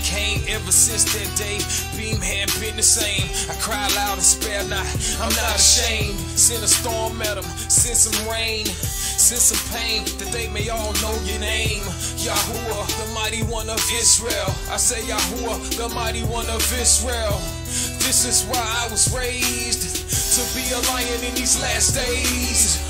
came ever since that day. Beam had been the same. I cried loud and spare not. I'm not ashamed. Send a storm at them. Send some rain. Send some pain that they may all know your name. Yahuwah, the mighty one of Israel. I say Yahuwah, the mighty one of Israel. This is why I was raised, to be a lion in these last days.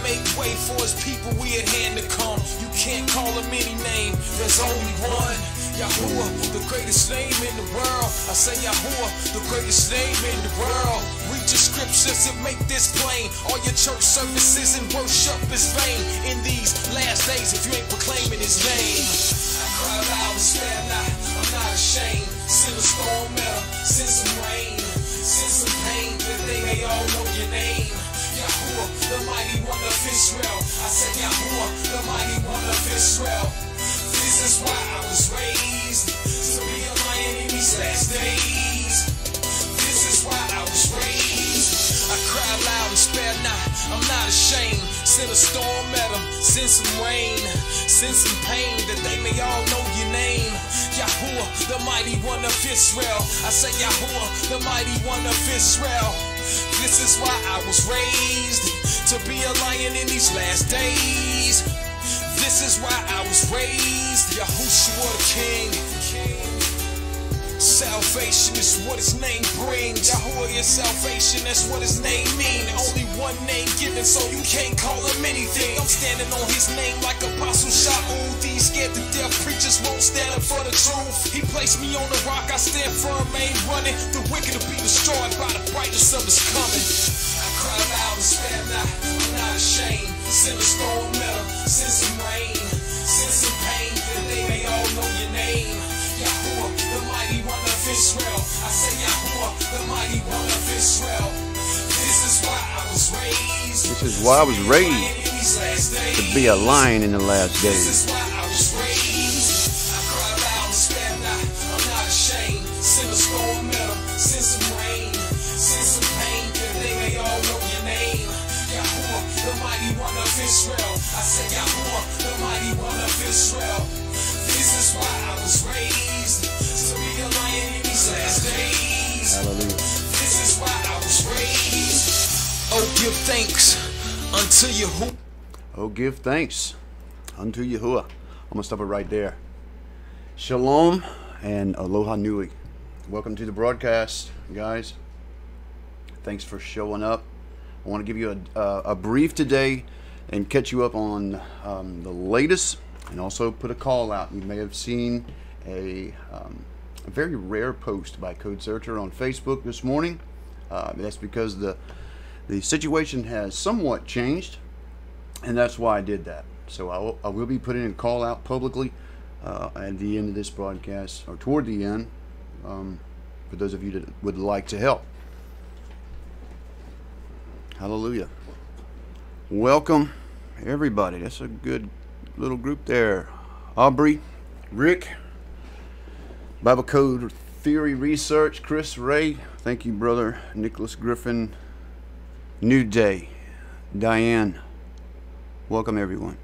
Make way for his people, we at hand to come. You can't call him any name, there's only one. Yahuwah, the greatest name in the world. I say Yahuwah, the greatest name in the world. Read your scriptures and make this plain. All your church services and worship is vain in these last days if you ain't proclaiming his name. I cry loud and spare not, I'm not ashamed. Send a storm at them, send some rain. Send some pain that they may all know your name. Yahuwah, the mighty one of Israel. I said Yahuwah, the mighty one of Israel. This is why I was raised, to be a lion in these last days. This is why I was raised. I cry loud and spare not, I'm not ashamed. Send a storm at them, send some rain. Send some pain that they may all know your name. Yahuwah, the mighty one of Israel. I say Yahuwah, the mighty one of Israel. This is why I was raised, to be a lion in these last days. This is why I was raised, Yahushua the King. Salvation is what his name brings. Yahuwah is salvation, that's what his name means. Only one name given, so you can't call him anything. I'm standing on his name like Apostle Shaul. These scared to death preachers won't stand up for the truth. He placed me on the rock, I stand firm, ain't running. The wicked will be destroyed by the brightness of his coming. I cry loud and spare not, I'm not ashamed. Send a storm at them, send some rain. Send some pain that they may all know your name. Yahuwah, the mighty one of Israel. I say Yahuwah, the mighty one of Israel. This is why I was raised. This is why I was raised, to be a lion in the last days. This is why I was raised. I cry loud and spare not, I'm not ashamed. Send a storm at them, send some rain. Send some pain that they may all know your name. Yahuwah, the mighty one of Israel. I say Yahuwah, the mighty one of Israel. This is why I was raised, to be a lion in these last days. Hallelujah. This is why I was raised. Oh, give thanks unto Yahuwah. Oh, give thanks unto Yahuwah. I'm going to stop it right there. Shalom and aloha nui. Welcome to the broadcast, guys. Thanks for showing up. I want to give you a brief today and catch you up on the latest, and also put a call out. You may have seen a very rare post by Codesearcher on Facebook this morning. That's because the situation has somewhat changed, and that's why I did that. So I will be putting a call out publicly at the end of this broadcast, or toward the end, for those of you that would like to help. Hallelujah. Welcome, everybody. That's a good little group there. Aubrey, Rick, Bible Code Theory Research, Chris Ray, thank you, brother. Nicholas Griffin, New Day, Diane. Welcome, everyone.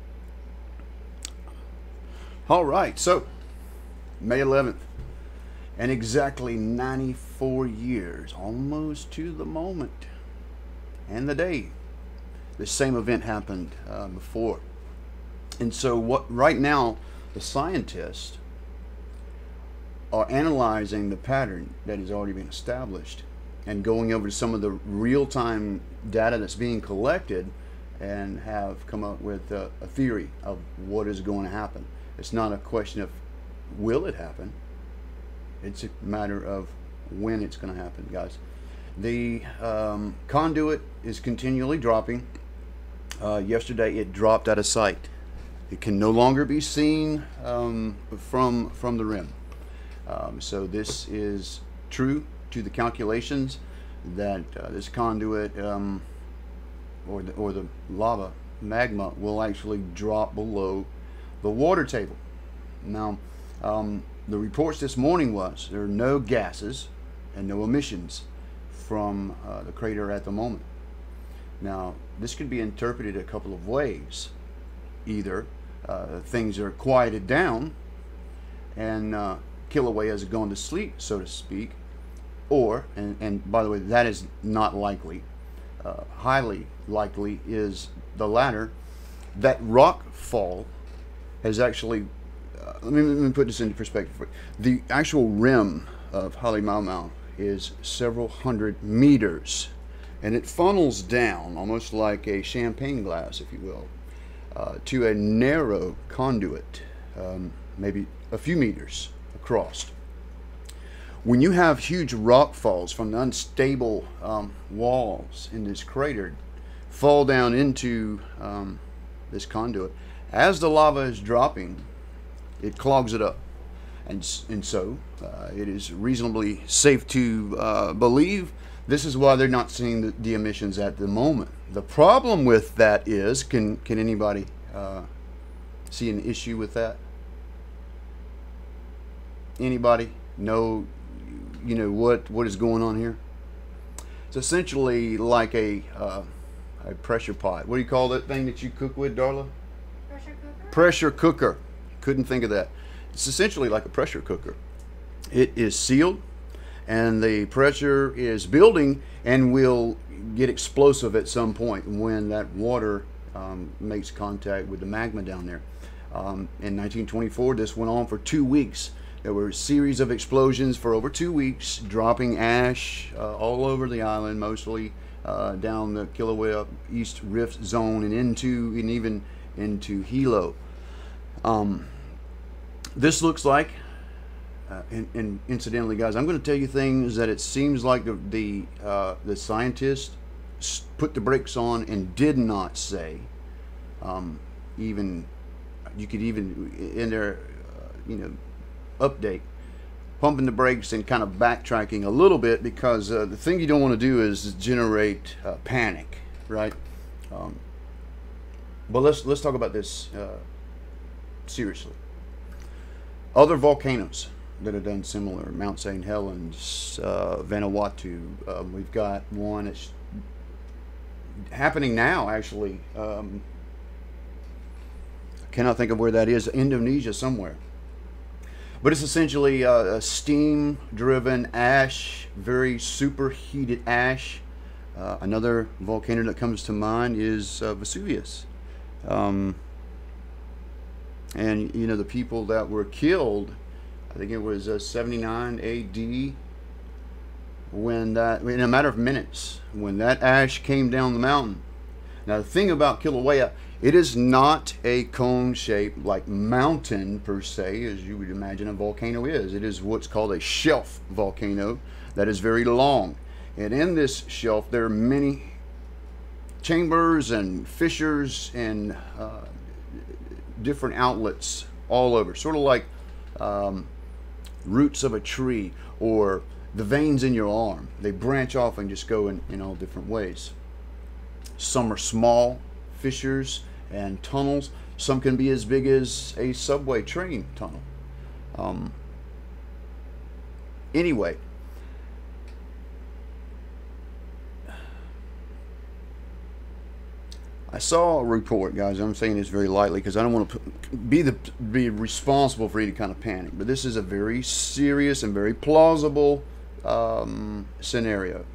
All right, so May 11th, and exactly 94 years, almost to the moment and the day, the same event happened before. And so what right now the scientists are analyzing the pattern that has already been established and going over some of the real-time data that's being collected, and have come up with a theory of what is going to happen. It's not a question of will it happen, it's a matter of when it's going to happen, guys. The conduit is continually dropping. Yesterday it dropped out of sight. It can no longer be seen from the rim. So this is true to the calculations that this conduit or the lava magma will actually drop below the water table. Now, the reports this morning was there are no gases and no emissions from the crater at the moment. Now, this could be interpreted a couple of ways. Either things are quieted down and Kilauea has gone to sleep, so to speak, or, and by the way, that is not likely, highly likely is the latter, that rock fall has actually, let me put this into perspective. The actual rim of Halemaumau is several hundred meters, and it funnels down almost like a champagne glass, if you will, to a narrow conduit, maybe a few meters across. When you have huge rock falls from the unstable walls in this crater fall down into this conduit, as the lava is dropping, it clogs it up. And so it is reasonably safe to believe this is why they're not seeing the emissions at the moment. The problem with that is, can anybody see an issue with that? Anybody know, what is going on here? It's essentially like a pressure pot. What do you call that thing that you cook with, Darla? Pressure cooker? Pressure cooker. Couldn't think of that. It's essentially like a pressure cooker. It is sealed, and the pressure is building and will get explosive at some point when that water makes contact with the magma down there. In 1924, this went on for 2 weeks. There were a series of explosions for over 2 weeks, dropping ash all over the island, mostly down the Kilauea East Rift Zone and even into Hilo. This looks like, and incidentally, guys, I'm going to tell you things that it seems like the scientists put the brakes on and did not say. Even you could even in their update, pumping the brakes and kind of backtracking a little bit, because the thing you don't want to do is generate panic, right? But let's talk about this seriously. Other volcanoes that have done similar, Mount St. Helens, Vanuatu. We've got one that's happening now, actually. I cannot think of where that is. Indonesia somewhere. But it's essentially a steam-driven ash, very superheated ash. Another volcano that comes to mind is Vesuvius. And the people that were killed, I think it was 79 AD, when that, in a matter of minutes, when that ash came down the mountain. Now the thing about Kilauea, it is not a cone-shaped like mountain per se, as you would imagine a volcano is. It is what's called a shelf volcano that is very long. And in this shelf there are many chambers and fissures and different outlets all over, sort of like roots of a tree or the veins in your arm. They branch off and just go in all different ways. Some are small fissures and tunnels. Some can be as big as a subway train tunnel. Anyway, I saw a report, guys. I'm saying this very lightly because I don't want to be responsible for any kind of panic. But this is a very serious and very plausible scenario.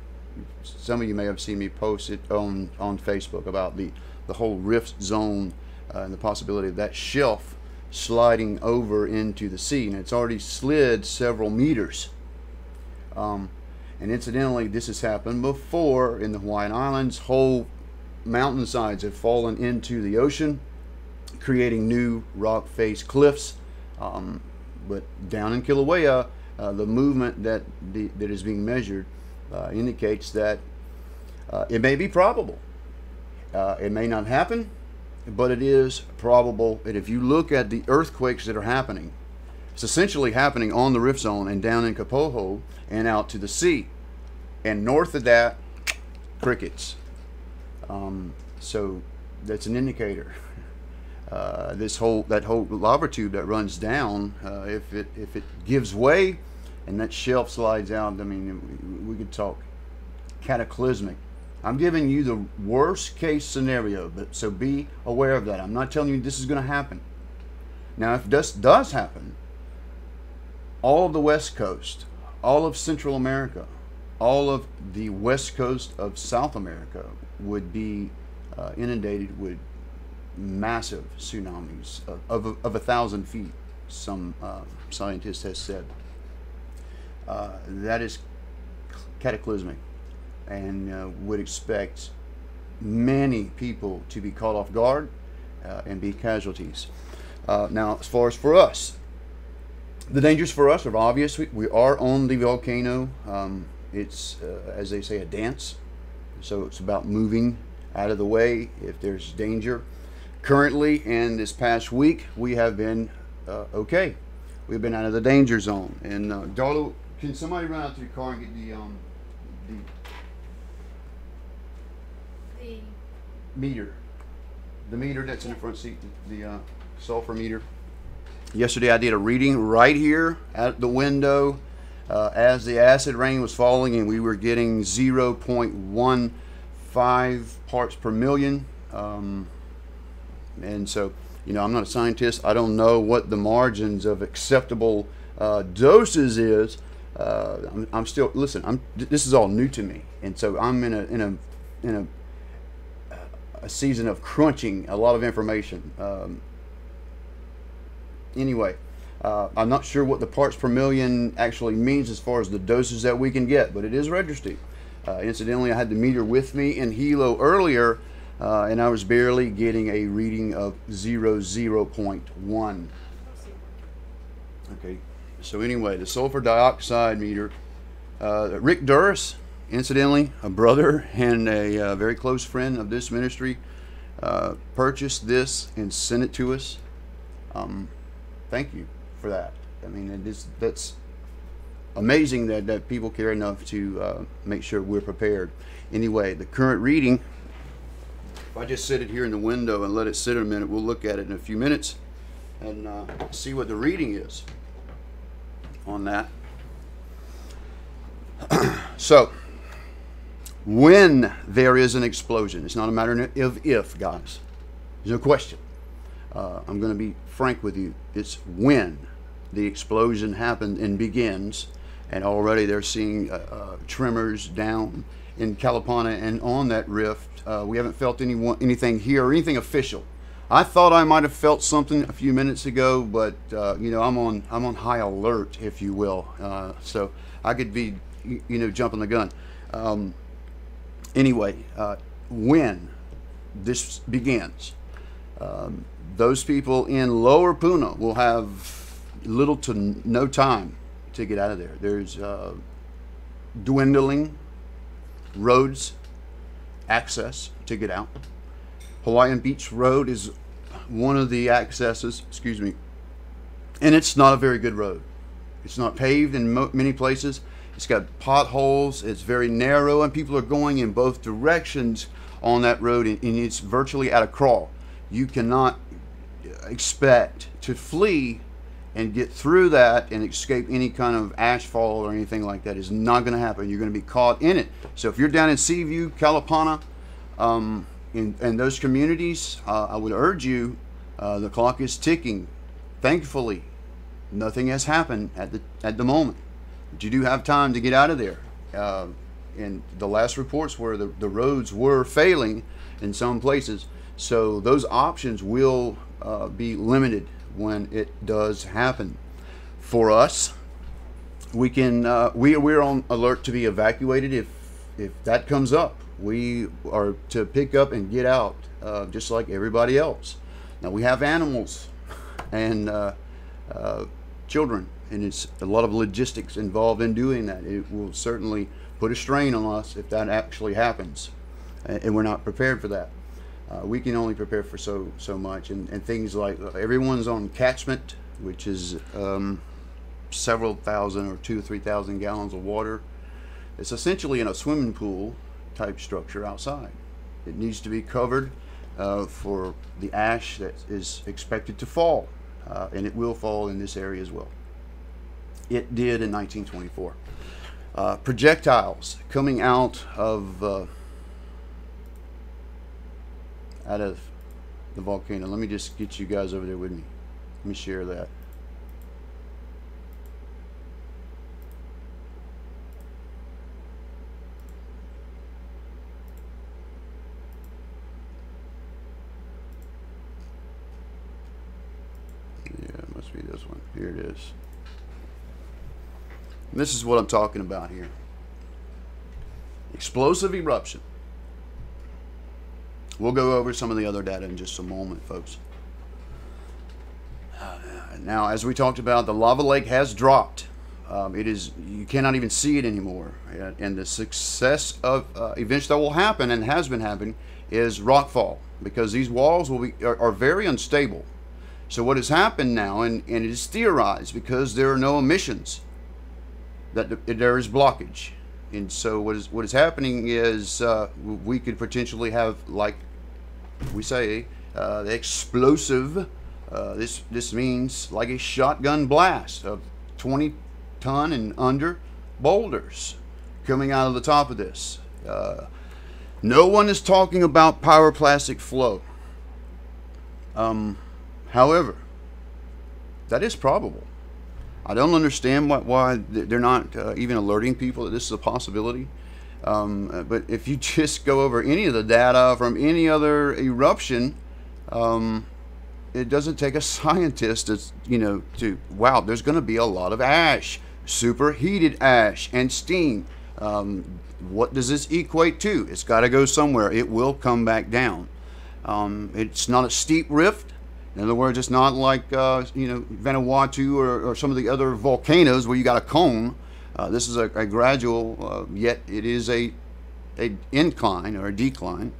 Some of you may have seen me post it on Facebook about the whole rift zone and the possibility of that shelf sliding over into the sea. And it's already slid several meters. And incidentally, this has happened before in the Hawaiian Islands. Whole mountainsides have fallen into the ocean, creating new rock face cliffs. But down in Kilauea, the movement that is being measured indicates that it may be probable. It may not happen, but it is probable. And if you look at the earthquakes that are happening, it's essentially happening on the rift zone and down in Kapoho and out to the sea. And north of that, crickets. So that's an indicator. That whole lava tube that runs down, if it gives way and that shelf slides out, I mean, we could talk cataclysmic. I'm giving you the worst case scenario, so be aware of that. I'm not telling you this is going to happen. Now, if this does happen, all of the West Coast, all of Central America, all of the West Coast of South America would be inundated with massive tsunamis of 1,000 feet, some scientist has said. That is cataclysmic, and would expect many people to be caught off guard and be casualties. Now, as far as for us, the dangers for us are obvious. We are on the volcano. It's, as they say, a dance. So it's about moving out of the way if there's danger. Currently, in this past week, we have been okay. We've been out of the danger zone. And Darlo, can somebody run out to the car and get the meter? The meter that's in the front seat, the sulfur meter. Yesterday I did a reading right here at the window as the acid rain was falling, and we were getting 0.15 parts per million. And so, you know, I'm not a scientist. I don't know what the margins of acceptable doses is. I'm still, listen, this is all new to me, and so I'm in a season of crunching a lot of information. Anyway, I'm not sure what the parts per million actually means as far as the doses that we can get, but it is registered. Incidentally, I had the meter with me in Hilo earlier, and I was barely getting a reading of 0.1. Okay, so anyway, the sulfur dioxide meter, Rick Duras, incidentally, a brother and a very close friend of this ministry, purchased this and sent it to us. Thank you for that. I mean, that's amazing that people care enough to make sure we're prepared. Anyway, the current reading, if I just sit it here in the window and let it sit a minute, we'll look at it in a few minutes and see what the reading is on that. So, when there is an explosion, it's not a matter of if, guys. There's no question. I'm going to be frank with you. It's when the explosion happens and begins, and already they're seeing tremors down in KILAUEA and on that rift. We haven't felt anything here or anything official. I thought I might have felt something a few minutes ago, but you know, I'm on high alert, if you will. So I could be, you know, jumping the gun. Anyway, when this begins, those people in lower Puna will have little to no time to get out of there. There's dwindling roads, access to get out. Hawaiian Beach Road is one of the accesses, excuse me, and it's not a very good road. It's not paved in many places. It's got potholes, it's very narrow, and people are going in both directions on that road, and it's virtually at a crawl. You cannot expect to flee and get through that and escape any kind of ashfall or anything like that. Is not going to happen. You're going to be caught in it. So if you're down in Seaview, KILAUEA, in those communities, I would urge you, the clock is ticking. Thankfully, nothing has happened at the moment. But you do have time to get out of there. And the last reports were the roads were failing in some places. So those options will be limited when it does happen. For us, we're on alert to be evacuated if that comes up. We are to pick up and get out just like everybody else. Now we have animals and children, and it's a lot of logistics involved in doing that. It will certainly put a strain on us if that actually happens, and we're not prepared for that. We can only prepare for so much, and things like everyone's on catchment, which is several thousand or 2,000 or 3,000 gallons of water. It's essentially in a swimming pool type structure outside. It needs to be covered for the ash that is expected to fall, and it will fall in this area as well. It did in 1924. Projectiles coming out of the volcano. Let me just get you guys over there with me. Let me share that. Must be this one. Here it is. And this is what I'm talking about here. Explosive eruption. We'll go over some of the other data in just a moment, folks. Now, as we talked about, the lava lake has dropped. You cannot even see it anymore. And the success of events that will happen and has been happening is rockfall, because these walls are very unstable. So what has happened now, and it is theorized because there are no emissions, that there is blockage. And so what is happening is we could potentially have, like we say, the explosive. This means like a shotgun blast of 20-ton and under boulders coming out of the top of this. No one is talking about pyroclastic flow. However, that is probable. I don't understand why they're not even alerting people that this is a possibility. But if you just go over any of the data from any other eruption, it doesn't take a scientist to wow, there's going to be a lot of ash, superheated ash and steam. What does this equate to? It's got to go somewhere. It will come back down. It's not a steep rift. In other words, it's not like Vanuatu or some of the other volcanoes where you got a cone. This is a gradual, yet it is a incline or a decline,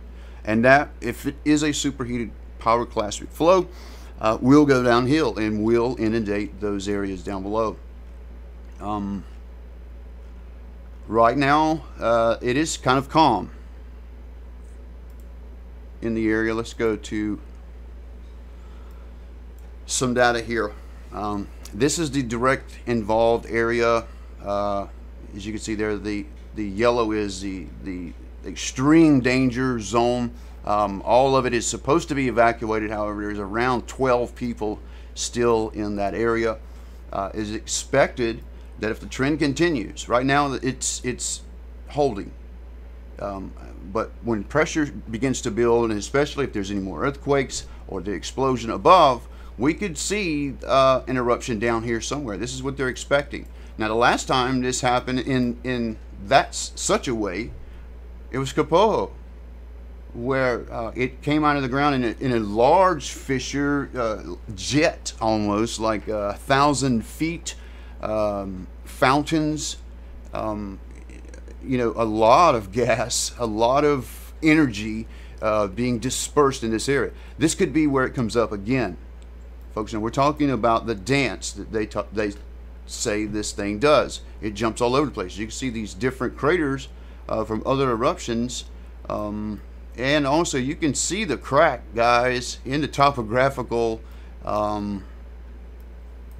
and that, if it is a superheated pyroclastic flow, will go downhill and will inundate those areas down below. Right now, it is kind of calm in the area. Let's go to some data here. This is the direct involved area. As you can see there, the yellow is the extreme danger zone. All of it is supposed to be evacuated. However, there's around 12 people still in that area. Is expected that if the trend continues, right now it's holding, but when pressure begins to build, and especially if there's any more earthquakes or the explosion above, we could see an eruption down here somewhere. This is what they're expecting. Now, the last time this happened in such a way, it was Kapoho, where it came out of the ground in a large fissure, jet almost, like 1,000 feet, fountains, a lot of gas, a lot of energy being dispersed in this area. This could be where it comes up again. Folks, now we're talking about the dance that they say this thing does. It jumps all over the place. You can see these different craters from other eruptions, and also you can see the crack, guys, in the topographical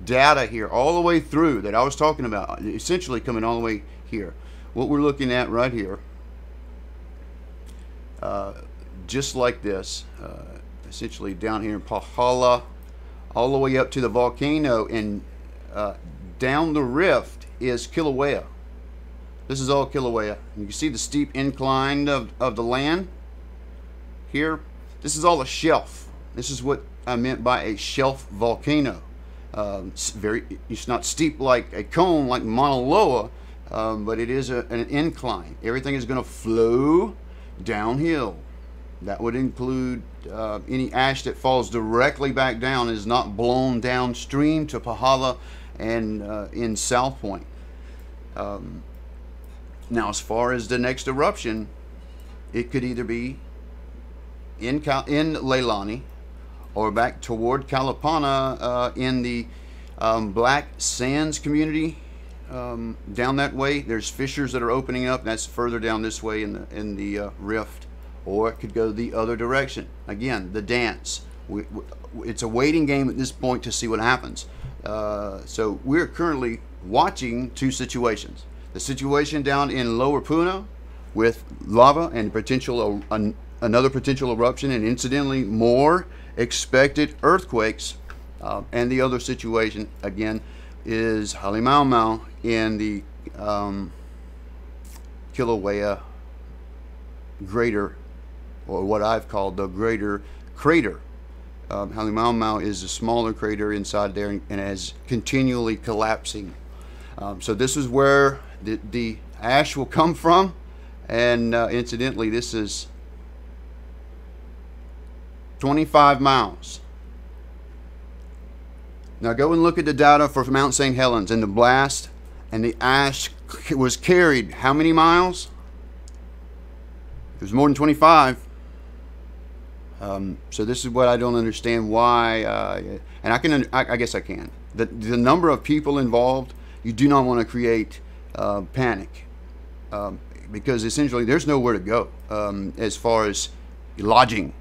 data here all the way through that I was talking about, essentially coming all the way here. What we're looking at right here, just like this, essentially down here in Pahala, all the way up to the volcano, and down the rift is Kilauea. This is all Kilauea. You can see the steep incline of the land here. This is all a shelf. This is what I meant by a shelf volcano. It's not steep like a cone like Mauna Loa, but it is an incline. Everything is going to flow downhill. That would include any ash that falls directly back down is not blown downstream to Pahala and in South Point. Now, as far as the next eruption, it could either be in Leilani or back toward Kalapana in the Black Sands community. Down that way, there's fissures that are opening up. That's further down this way in the rift. Or it could go the other direction. Again, the dance. It's a waiting game at this point to see what happens. So we're currently watching two situations. The situation down in Lower Puna with lava and potential another potential eruption, and incidentally more expected earthquakes. And the other situation again is Halemaumau in the Kilauea greater, or what I've called the greater crater KILAUEA is a smaller crater inside there and is continually collapsing. So this is where the ash will come from, and incidentally, this is 25 miles. Now go and look at the data for Mount St. Helens, and the blast and the ash was carried how many miles? It was more than 25. So this is what I don't understand why, and I guess I can. The number of people involved, you do not want to create panic, because essentially there's nowhere to go as far as lodging.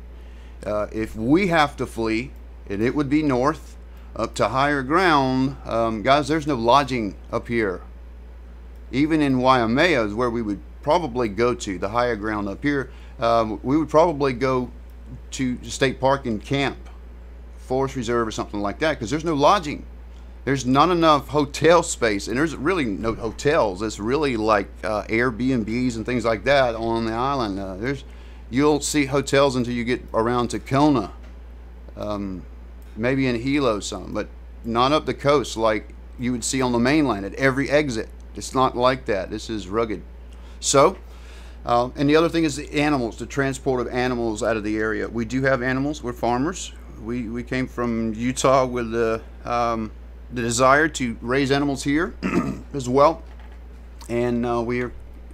If we have to flee, and it would be north up to higher ground, guys, there's no lodging up here. Even in Waimea is where we would probably go to, the higher ground up here. We would probably go to state park and camp, forest reserve or something like that, because there's no lodging. There's not enough hotel space, and there's really no hotels. It's really like Airbnbs and things like that on the island. You'll see hotels until you get around to Kona, maybe in Hilo some, but not up the coast like you would see on the mainland at every exit. It's not like that. This is rugged. So, and the other thing is the animals, the transport of animals out of the area. We do have animals. We're farmers. We came from Utah with the desire to raise animals here as well, and we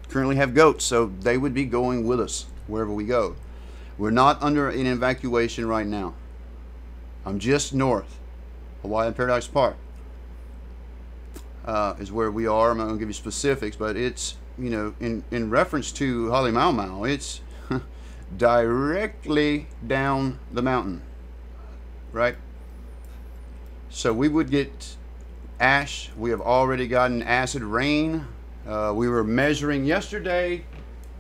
currently have goats, so they would be going with us wherever we go. We're not under an evacuation right now. I'm just north. Hawaii Paradise Park is where we are. I'm not going to give you specifics, but it's, you know, in reference to KILAUEA, it's directly down the mountain, right? So we would get ash. We have already gotten acid rain. We were measuring yesterday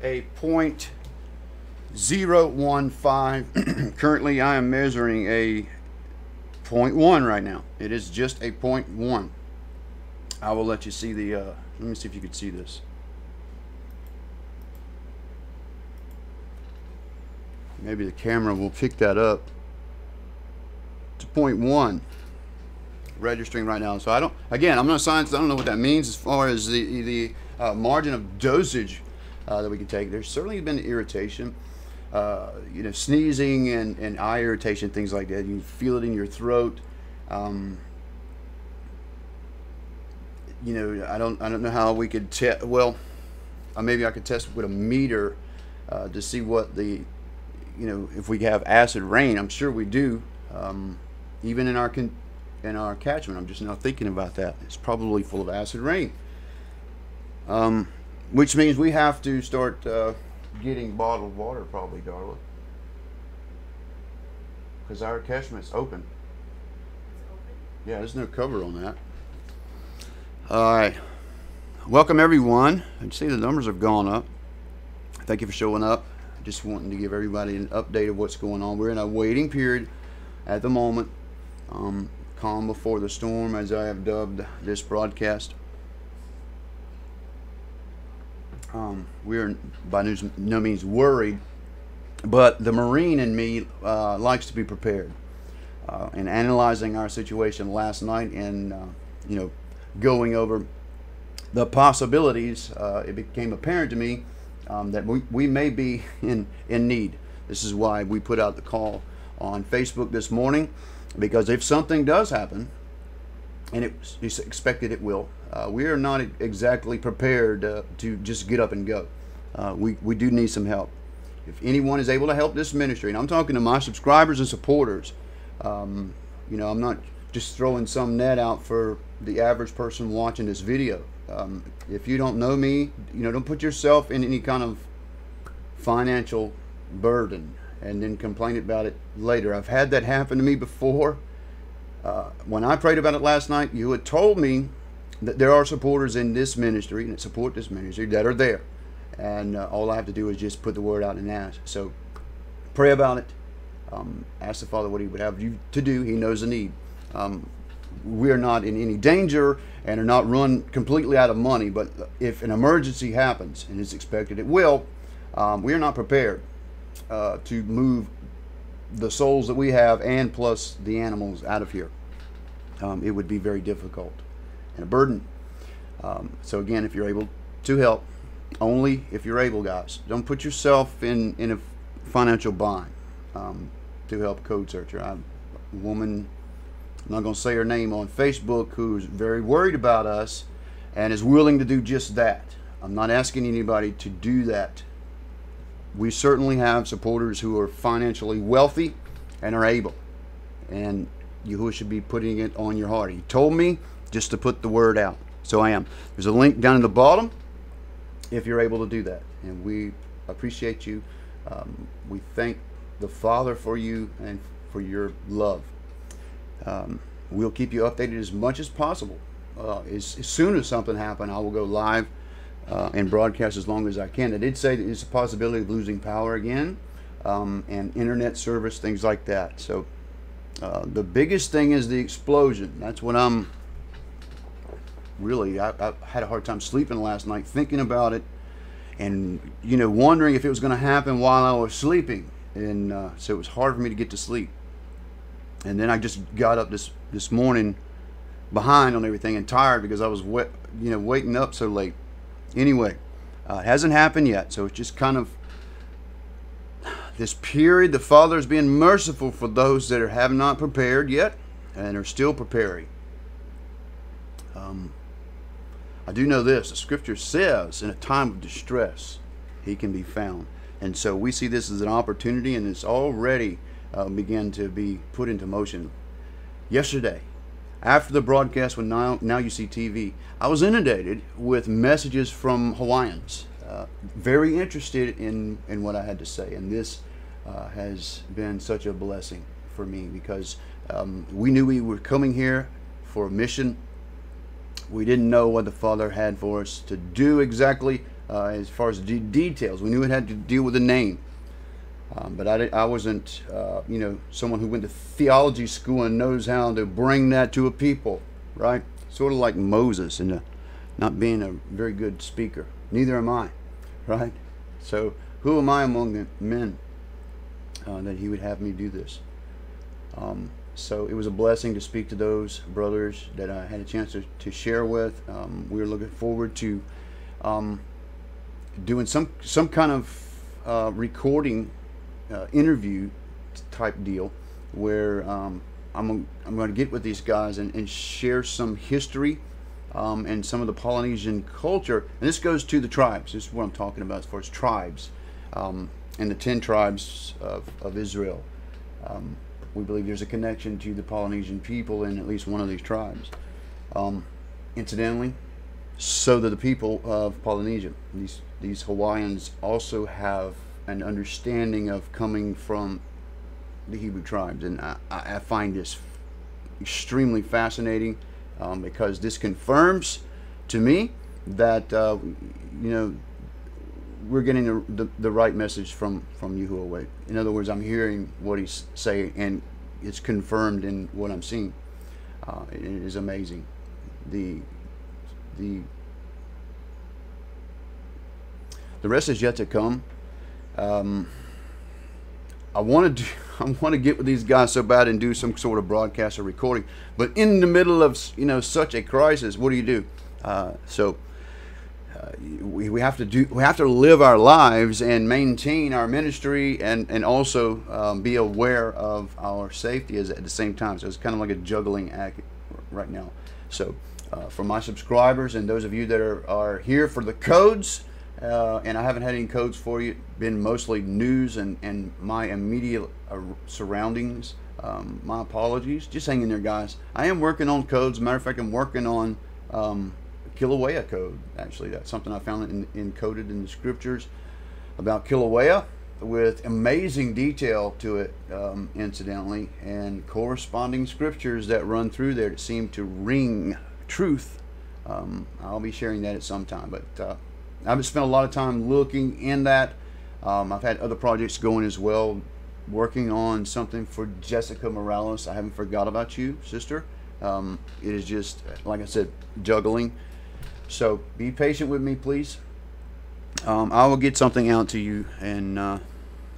a 0.015. Currently I am measuring a 0.1 right now. It is just a 0.1. I will let you see the let me see if you can see this. Maybe the camera will pick that up. It's a 0.1 registering right now. So I don't, again, I'm not a scientist. I don't know what that means as far as the margin of dosage that we can take. There's certainly been irritation, you know, sneezing and eye irritation, things like that. You feel it in your throat. You know, I don't know how we could test. Well, maybe I could test with a meter to see what the, you know, if we have acid rain. I'm sure we do, even in our catchment. I'm just now thinking about that. It's probably full of acid rain, which means we have to start getting bottled water, probably, Darla, because our catchment's open. Yeah, there's no cover on that. All right, welcome everyone. I see the numbers have gone up. Thank you for showing up. Just wanting to give everybody an update of what's going on. We're in a waiting period at the moment. Calm before the storm, as I have dubbed this broadcast. We are by no means worried, but the Marine in me likes to be prepared. In analyzing our situation last night and you know, going over the possibilities, it became apparent to me that we may be in need. This is why we put out the call on Facebook this morning, because if something does happen, and it's expected it will, we are not exactly prepared to just get up and go. We do need some help. If anyone is able to help this ministry, and I'm talking to my subscribers and supporters, you know, I'm not just throwing some net out for the average person watching this video. If you don't know me, you know, don't put yourself in any kind of financial burden and then complain about it later. I've had that happen to me before. When I prayed about it last night, you had told me that there are supporters in this ministry and that support this ministry that are there, and all I have to do is just put the word out and ask. So pray about it. Ask the Father what He would have you to do. He knows the need. We are not in any danger and are not run completely out of money, but if an emergency happens, and it's expected it will, we are not prepared to move the souls that we have and plus the animals out of here. It would be very difficult and a burden. So again, if you're able to help, only if you're able, guys. Don't put yourself in a financial bind to help CodeSearcher. A woman, I'm not going to say her name, on Facebook, who's very worried about us and is willing to do just that. I'm not asking anybody to do that. We certainly have supporters who are financially wealthy and are able, and Yahuwah should be putting it on your heart. He told me just to put the word out, so I am. There's a link down in the bottom if you're able to do that, and we appreciate you. We thank the Father for you and for your love. We'll keep you updated as much as possible. As soon as something happens, I will go live and broadcast as long as I can. I did say that there's a possibility of losing power again, and internet service, things like that. So the biggest thing is the explosion. That's what I'm really, I had a hard time sleeping last night thinking about it, and wondering if it was going to happen while I was sleeping, and so it was hard for me to get to sleep. And then I just got up this morning behind on everything and tired because I was waking up so late. Anyway, it hasn't happened yet, so it's just kind of this period. The Father is being merciful for those that have not prepared yet and are still preparing. I do know this: the Scripture says, in a time of distress, He can be found. And so we see this as an opportunity, and it's already began to be put into motion. Yesterday, after the broadcast with Now You See TV, I was inundated with messages from Hawaiians, very interested in what I had to say. And this has been such a blessing for me because we knew we were coming here for a mission. We didn't know what the Father had for us to do exactly as far as the details. We knew it had to deal with the name. But I wasn't, someone who went to theology school and knows how to bring that to a people, right? Sort of like Moses and not being a very good speaker. Neither am I, right? So who am I among the men that He would have me do this? So it was a blessing to speak to those brothers that I had a chance to share with. We were looking forward to doing some kind of recording interview type deal where I'm going to get with these guys and share some history and some of the Polynesian culture. And this goes to the tribes. This is what I'm talking about as far as tribes and the 10 tribes of Israel. We believe there's a connection to the Polynesian people in at least one of these tribes. Incidentally, so do the people of Polynesia. These Hawaiians also have an understanding of coming from the Hebrew tribes, and I find this extremely fascinating because this confirms to me that we're getting the right message from Yahuwah. In other words, I'm hearing what He's saying, and it's confirmed in what I'm seeing. It is amazing. The rest is yet to come. I want to get with these guys so bad and do some sort of broadcast or recording, but in the middle of such a crisis, what do? We have to live our lives and maintain our ministry and also be aware of our safety at the same time. So it's kind of like a juggling act right now. So for my subscribers and those of you that are here for the codes. And I haven't had any codes for you. Been mostly news and my immediate surroundings. My apologies. Just hang in there, guys. I am working on codes. Matter of fact, I'm working on KILAUEA code. Actually, that's something I found encoded in the scriptures about KILAUEA with amazing detail to it, incidentally, and corresponding scriptures that run through there that seem to ring truth. I'll be sharing that at some time, but I've spent a lot of time looking in that. I've had other projects going as well, working on something for Jessica Morales. I haven't forgot about you, sister. It is just, like I said, juggling. So be patient with me, please. I will get something out to you, and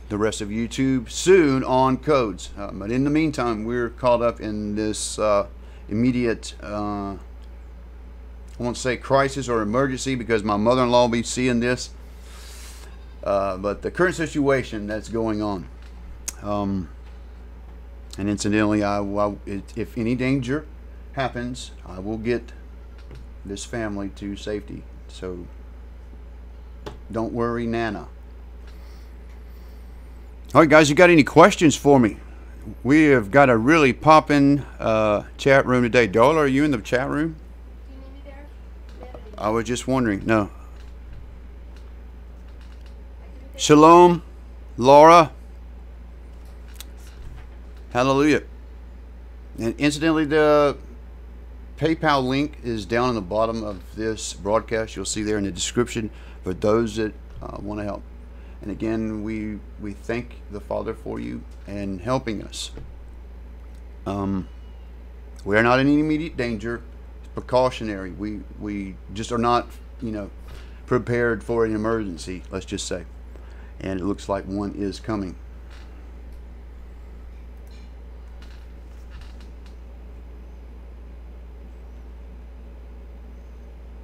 the rest of YouTube soon on codes. But in the meantime, we're caught up in this immediate, I won't say crisis or emergency, because my mother-in-law will be seeing this. But the current situation that's going on. And incidentally, if any danger happens, I will get this family to safety. So don't worry, Nana. All right, guys, you got any questions for me? We have got a really poppin' chat room today. Darla, are you in the chat room? Do you need me there? I was just wondering. No. Shalom, Laura. Hallelujah. And incidentally, the PayPal link is down in the bottom of this broadcast. You'll see there in the description for those that want to help. And again, we thank the Father for you and helping us. We are not in any immediate danger. It's precautionary. We just are not, prepared for an emergency, let's just say. And it looks like one is coming.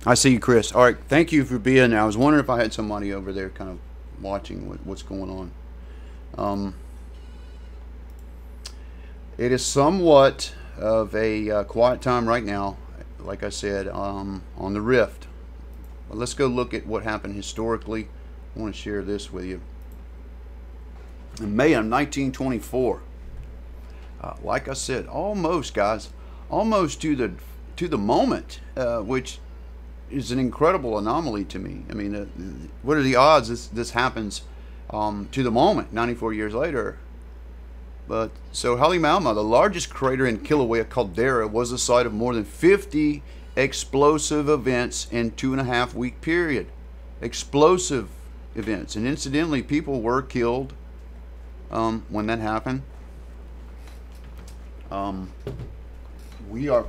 I see you, Chris. All right, thank you for being there. I was wondering if I had somebody over there kind of watching what's going on. It is somewhat of a quiet time right now, like I said, on the rift. But let's go look at what happened historically. I want to share this with you. In May of 1924, like I said, almost, guys, almost to the moment, which is an incredible anomaly to me. I mean, what are the odds this happens to the moment 94 years later? But so Halemauma, the largest crater in Kilauea caldera, was the site of more than 50 explosive events in 2.5 week period. Explosive events, and incidentally, people were killed when that happened. We are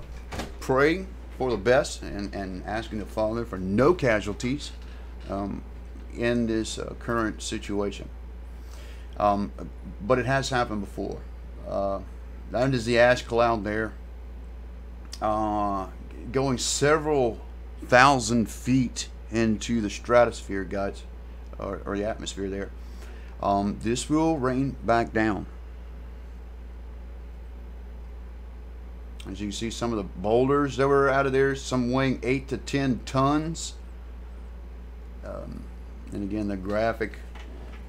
praying for the best and asking the Father for no casualties in this current situation. But it has happened before. That is the ash cloud there, going several thousand feet into the stratosphere, guys, or the atmosphere there. This will rain back down. As you can see, some of the boulders that were out of there, some weighing 8 to 10 tons. And again, the graphic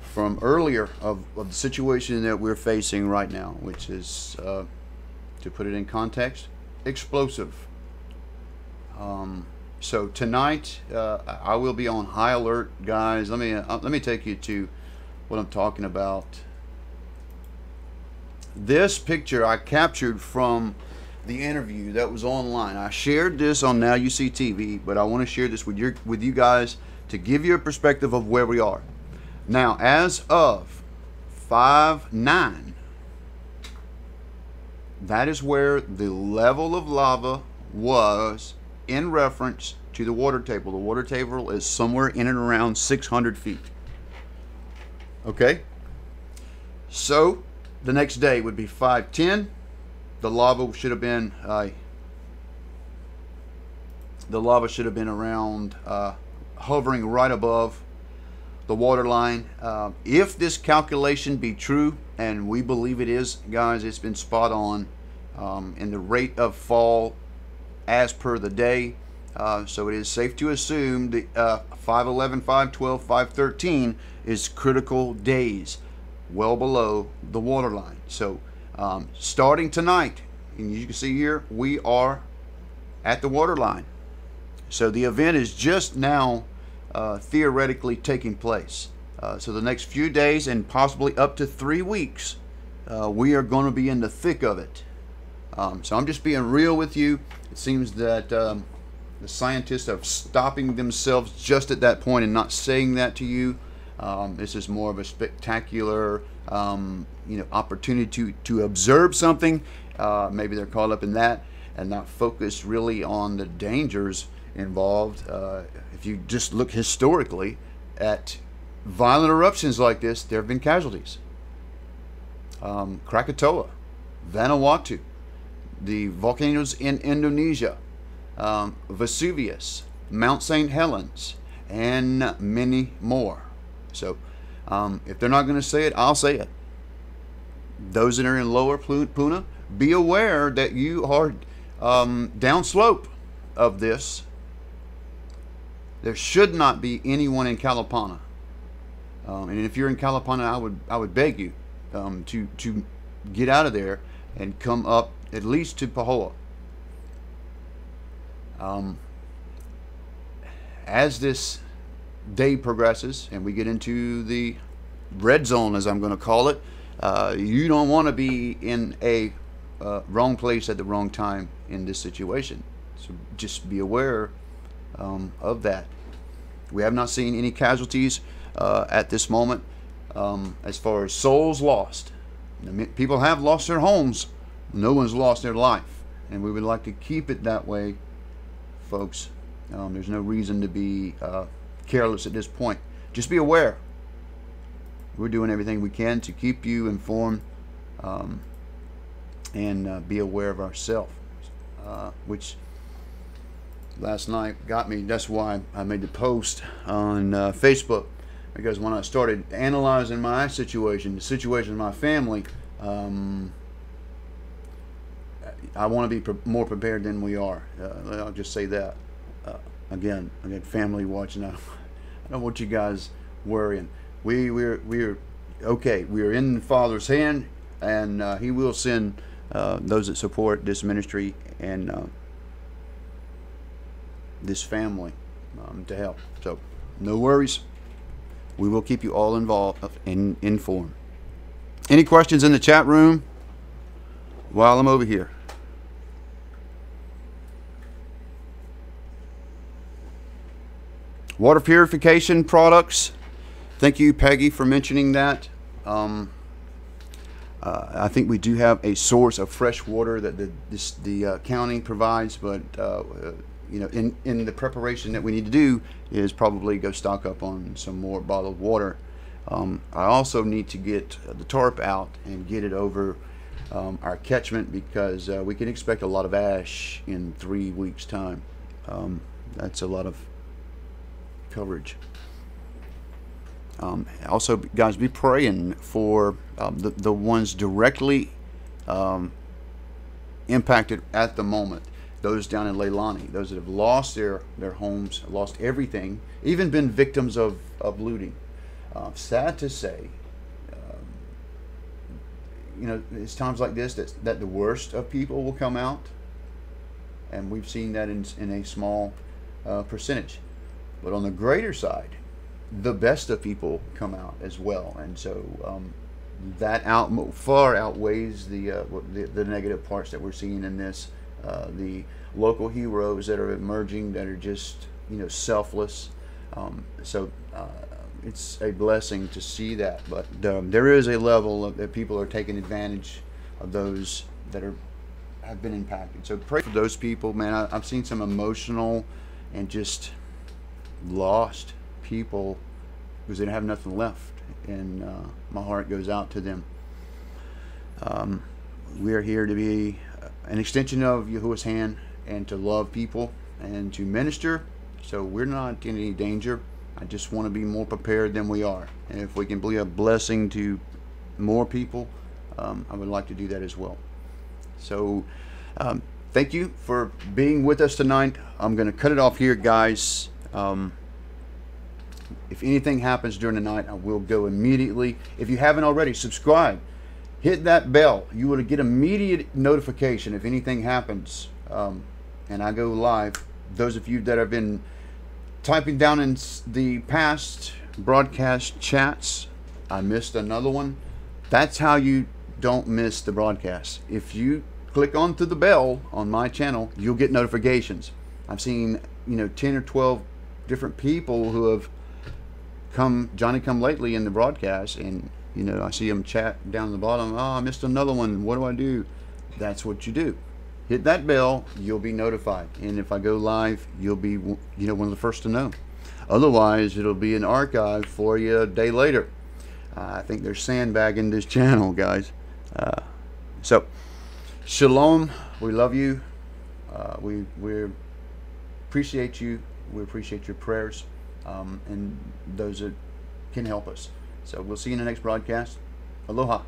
from earlier of the situation that we're facing right now, which is, to put it in context, explosive. So tonight, I will be on high alert, guys. Let me take you to what I'm talking about. This picture I captured from the interview that was online. I shared this on Now You See TV, but I want to share this with you guys to give you a perspective of where we are. Now, as of 5/9, that is where the level of lava was in reference to the water table. The water table is somewhere in and around 600 feet. Okay? So, the next day would be 5/10. The lava should have been around hovering right above the water line. If this calculation be true, and we believe it is, guys, it's been spot on in the rate of fall as per the day. So it is safe to assume the 5/11, 5/12, 5/13 is critical days, well below the water line. So starting tonight, and you can see here, we are at the water line. So the event is just now theoretically taking place. So the next few days and possibly up to 3 weeks, we are going to be in the thick of it. So I'm just being real with you. It seems that the scientists are stopping themselves just at that point and not saying that to you. This is more of a spectacular opportunity to observe something. Maybe they're caught up in that and not focused really on the dangers involved. If you just look historically at violent eruptions like this, there have been casualties. Krakatoa, Vanuatu, the volcanoes in Indonesia, Vesuvius, Mount St. Helens, and many more. So if they're not going to say it, I'll say it. Those that are in lower Puna, be aware that you are downslope of this. There should not be anyone in KILAUEA. And if you're in KILAUEA, I would beg you to get out of there and come up at least to Pahoa. As this day progresses and we get into the red zone, as I'm going to call it, you don't want to be in a wrong place at the wrong time in this situation. So just be aware of that. We have not seen any casualties at this moment as far as souls lost. People have lost their homes. No one's lost their life, and we would like to keep it that way, folks. There's no reason to be careless at this point. Just be aware. We're doing everything we can to keep you informed and be aware of ourselves, which last night got me. That's why I made the post on Facebook, because when I started analyzing my situation, the situation of my family, I want to be more prepared than we are. I'll just say that. Again, I got family watching. I don't want you guys worrying. We're okay. We are in the Father's hand, and He will send those that support this ministry and this family to help. So no worries. We will keep you all involved and informed. Any questions in the chat room while I'm over here? Water purification products. Thank you, Peggy, for mentioning that. I think we do have a source of fresh water that the county provides, but you know, in the preparation that we need to do is probably go stock up on some more bottled water. I also need to get the tarp out and get it over our catchment, because we can expect a lot of ash in 3 weeks' time. That's a lot of coverage. Also, guys, be praying for the ones directly impacted at the moment. Those down in Leilani, those that have lost their homes, lost everything, even been victims of looting. Sad to say, you know, it's times like this that the worst of people will come out, and we've seen that in a small percentage. But on the greater side, the best of people come out as well, and so that far outweighs the negative parts that we're seeing in this. The local heroes that are emerging, that are just, you know, selfless. So it's a blessing to see that. But there is a level that people are taking advantage of those that have been impacted. So pray for those people, man. I've seen some emotional and just lost people because they have nothing left, and my heart goes out to them. We are here to be an extension of Yahuwah's hand and to love people and to minister. So we're not in any danger. I just want to be more prepared than we are, and if we can be a blessing to more people, I would like to do that as well. So thank you for being with us tonight. I'm going to cut it off here, guys. If anything happens during the night, I will go immediately. If you haven't already, subscribe. Hit that bell. You will get immediate notification if anything happens and I go live. Those of you that have been typing down in the past broadcast chats, I missed another one. That's how you don't miss the broadcast. If you click onto the bell on my channel, you'll get notifications. I've seen, you know, 10 or 12 different people who have Johnny come lately in the broadcast, and you know, I see them chat down the bottom. Oh, I missed another one. What do I do? That's what you do. Hit that bell. You'll be notified. And if I go live, you'll be, you know, one of the first to know. Otherwise, it'll be an archive for you a day later. I think they're sandbagging this channel, guys. So, shalom. We love you. We appreciate you. We appreciate your prayers and those that can help us. So we'll see you in the next broadcast. Aloha.